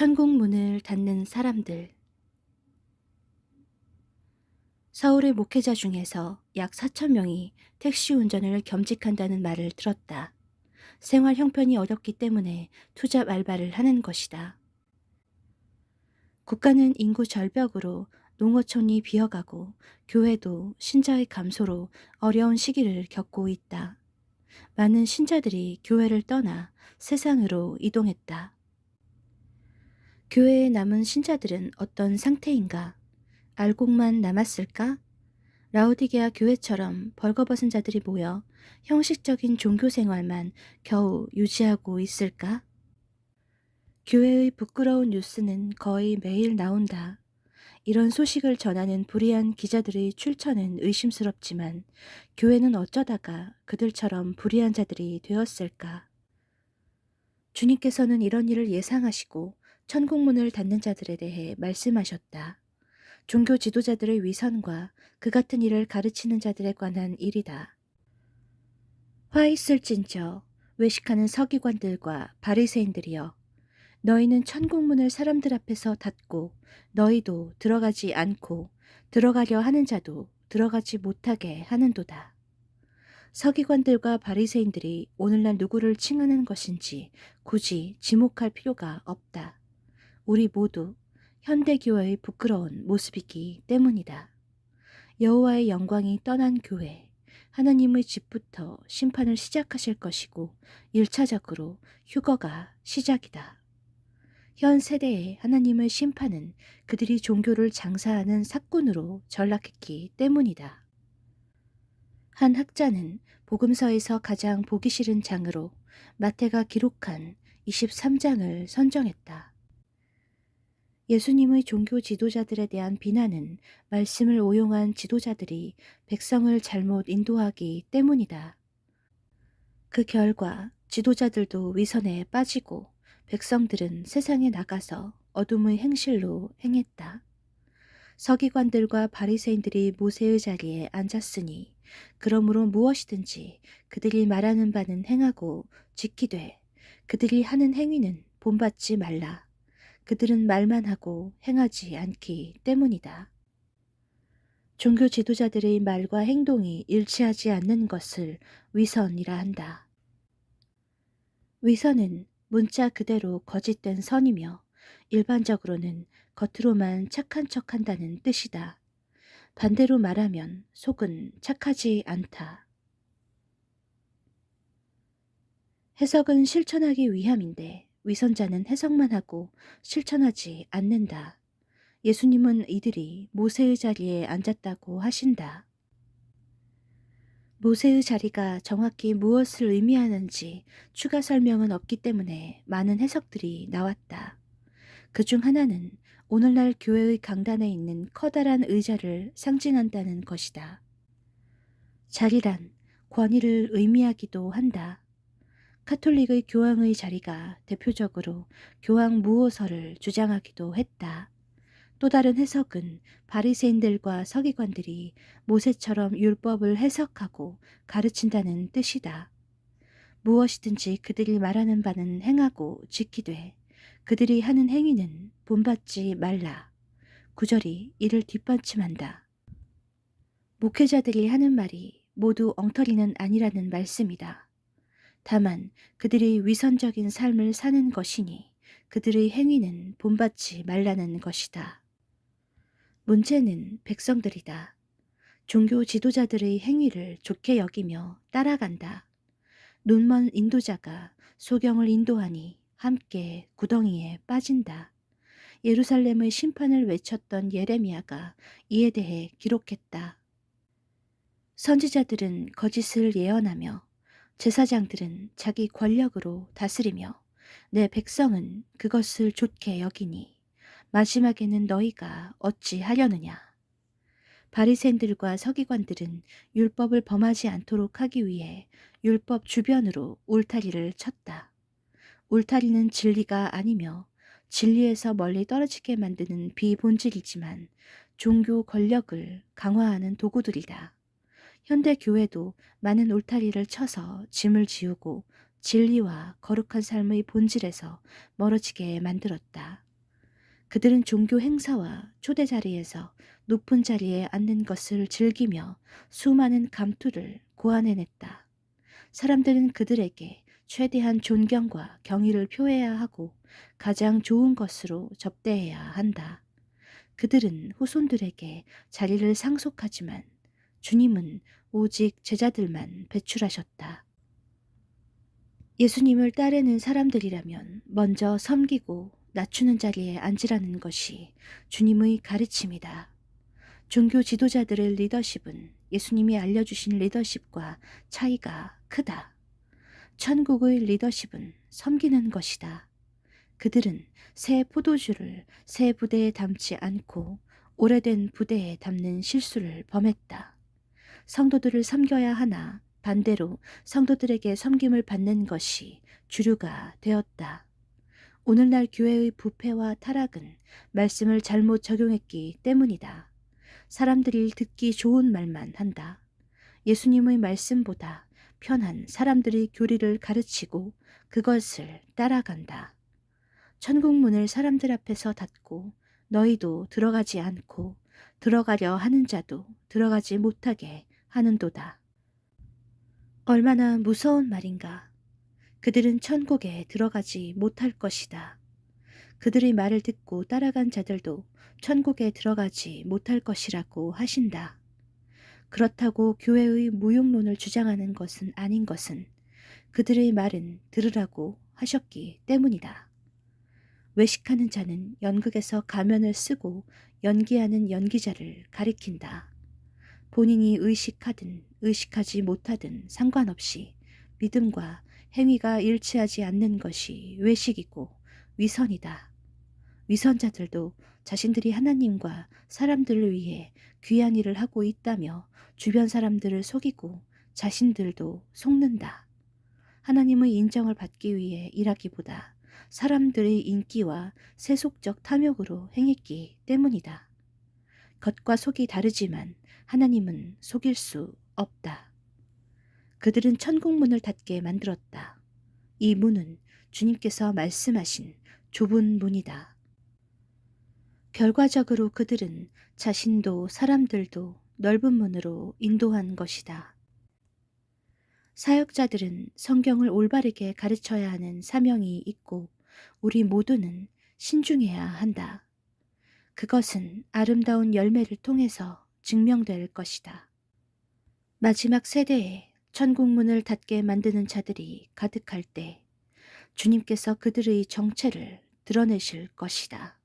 천국 문을 닫는 사람들. 서울의 목회자 중에서 약 4천 명이 택시 운전을 겸직한다는 말을 들었다. 생활 형편이 어렵기 때문에 투잡 알바를 하는 것이다. 국가는 인구 절벽으로 농어촌이 비어가고 교회도 신자의 감소로 어려운 시기를 겪고 있다. 많은 신자들이 교회를 떠나 세상으로 이동했다. 교회에 남은 신자들은 어떤 상태인가? 알곡만 남았을까? 라오디게아 교회처럼 벌거벗은 자들이 모여 형식적인 종교 생활만 겨우 유지하고 있을까? 교회의 부끄러운 뉴스는 거의 매일 나온다. 이런 소식을 전하는 불의한 기자들의 출처는 의심스럽지만 교회는 어쩌다가 그들처럼 불의한 자들이 되었을까? 주님께서는 이런 일을 예상하시고 천국문을 닫는 자들에 대해 말씀하셨다. 종교 지도자들의 위선과 그 같은 일을 가르치는 자들에 관한 일이다. 화 있을진저 외식하는 서기관들과 바리새인들이여, 너희는 천국문을 사람들 앞에서 닫고 너희도 들어가지 않고 들어가려 하는 자도 들어가지 못하게 하는도다. 서기관들과 바리새인들이 오늘날 누구를 칭하는 것인지 굳이 지목할 필요가 없다. 우리 모두 현대교회의 부끄러운 모습이기 때문이다. 여호와의 영광이 떠난 교회, 하나님의 집부터 심판을 시작하실 것이고 1차적으로 휴거가 시작이다. 현 세대의 하나님의 심판은 그들이 종교를 장사하는 사꾼으로 전락했기 때문이다. 한 학자는 복음서에서 가장 보기 싫은 장으로 마태가 기록한 23장을 선정했다. 예수님의 종교 지도자들에 대한 비난은 말씀을 오용한 지도자들이 백성을 잘못 인도하기 때문이다. 그 결과 지도자들도 위선에 빠지고 백성들은 세상에 나가서 어둠의 행실로 행했다. 서기관들과 바리새인들이 모세의 자리에 앉았으니 그러므로 무엇이든지 그들이 말하는 바는 행하고 지키되 그들이 하는 행위는 본받지 말라. 그들은 말만 하고 행하지 않기 때문이다. 종교 지도자들의 말과 행동이 일치하지 않는 것을 위선이라 한다. 위선은 문자 그대로 거짓된 선이며 일반적으로는 겉으로만 착한 척한다는 뜻이다. 반대로 말하면 속은 착하지 않다. 해석은 실천하기 위함인데 위선자는 해석만 하고 실천하지 않는다. 예수님은 이들이 모세의 자리에 앉았다고 하신다. 모세의 자리가 정확히 무엇을 의미하는지 추가 설명은 없기 때문에 많은 해석들이 나왔다. 그중 하나는 오늘날 교회의 강단에 있는 커다란 의자를 상징한다는 것이다. 자리란 권위를 의미하기도 한다. 카톨릭의 교황의 자리가 대표적으로 교황 무호서를 주장하기도 했다. 또 다른 해석은 바리새인들과 서기관들이 모세처럼 율법을 해석하고 가르친다는 뜻이다. 무엇이든지 그들이 말하는 바는 행하고 지키되 그들이 하는 행위는 본받지 말라. 구절이 이를 뒷받침한다. 목회자들이 하는 말이 모두 엉터리는 아니라는 말씀이다. 다만 그들이 위선적인 삶을 사는 것이니 그들의 행위는 본받지 말라는 것이다. 문제는 백성들이다. 종교 지도자들의 행위를 좋게 여기며 따라간다. 눈먼 인도자가 소경을 인도하니 함께 구덩이에 빠진다. 예루살렘의 심판을 외쳤던 예레미야가 이에 대해 기록했다. 선지자들은 거짓을 예언하며 제사장들은 자기 권력으로 다스리며 내 백성은 그것을 좋게 여기니 마지막에는 너희가 어찌하려느냐. 바리새인들과 서기관들은 율법을 범하지 않도록 하기 위해 율법 주변으로 울타리를 쳤다. 울타리는 진리가 아니며 진리에서 멀리 떨어지게 만드는 비본질이지만 종교 권력을 강화하는 도구들이다. 현대 교회도 많은 울타리를 쳐서 짐을 지우고 진리와 거룩한 삶의 본질에서 멀어지게 만들었다. 그들은 종교 행사와 초대 자리에서 높은 자리에 앉는 것을 즐기며 수많은 감투를 고안해냈다. 사람들은 그들에게 최대한 존경과 경의를 표해야 하고 가장 좋은 것으로 접대해야 한다. 그들은 후손들에게 자리를 상속하지만 주님은 오직 제자들만 배출하셨다. 예수님을 따르는 사람들이라면 먼저 섬기고 낮추는 자리에 앉으라는 것이 주님의 가르침이다. 종교 지도자들의 리더십은 예수님이 알려주신 리더십과 차이가 크다. 천국의 리더십은 섬기는 것이다. 그들은 새 포도주를 새 부대에 담지 않고 오래된 부대에 담는 실수를 범했다. 성도들을 섬겨야 하나 반대로 성도들에게 섬김을 받는 것이 주류가 되었다. 오늘날 교회의 부패와 타락은 말씀을 잘못 적용했기 때문이다. 사람들이 듣기 좋은 말만 한다. 예수님의 말씀보다 편한 사람들의 교리를 가르치고 그것을 따라간다. 천국 문을 사람들 앞에서 닫고 너희도 들어가지 않고 들어가려 하는 자도 들어가지 못하게 하는도다. 얼마나 무서운 말인가. 그들은 천국에 들어가지 못할 것이다. 그들의 말을 듣고 따라간 자들도 천국에 들어가지 못할 것이라고 하신다. 그렇다고 교회의 무용론을 주장하는 것은 아닌 것은 그들의 말은 들으라고 하셨기 때문이다. 외식하는 자는 연극에서 가면을 쓰고 연기하는 연기자를 가리킨다. 본인이 의식하든 의식하지 못하든 상관없이 믿음과 행위가 일치하지 않는 것이 외식이고 위선이다. 위선자들도 자신들이 하나님과 사람들을 위해 귀한 일을 하고 있다며 주변 사람들을 속이고 자신들도 속는다. 하나님의 인정을 받기 위해 일하기보다 사람들의 인기와 세속적 탐욕으로 행했기 때문이다. 겉과 속이 다르지만 하나님은 속일 수 없다. 그들은 천국 문을 닫게 만들었다. 이 문은 주님께서 말씀하신 좁은 문이다. 결과적으로 그들은 자신도 사람들도 넓은 문으로 인도한 것이다. 사역자들은 성경을 올바르게 가르쳐야 하는 사명이 있고 우리 모두는 신중해야 한다. 그것은 아름다운 열매를 통해서 증명될 것이다. 마지막 세대에 천국 문을 닫게 만드는 자들이 가득할 때 주님께서 그들의 정체를 드러내실 것이다.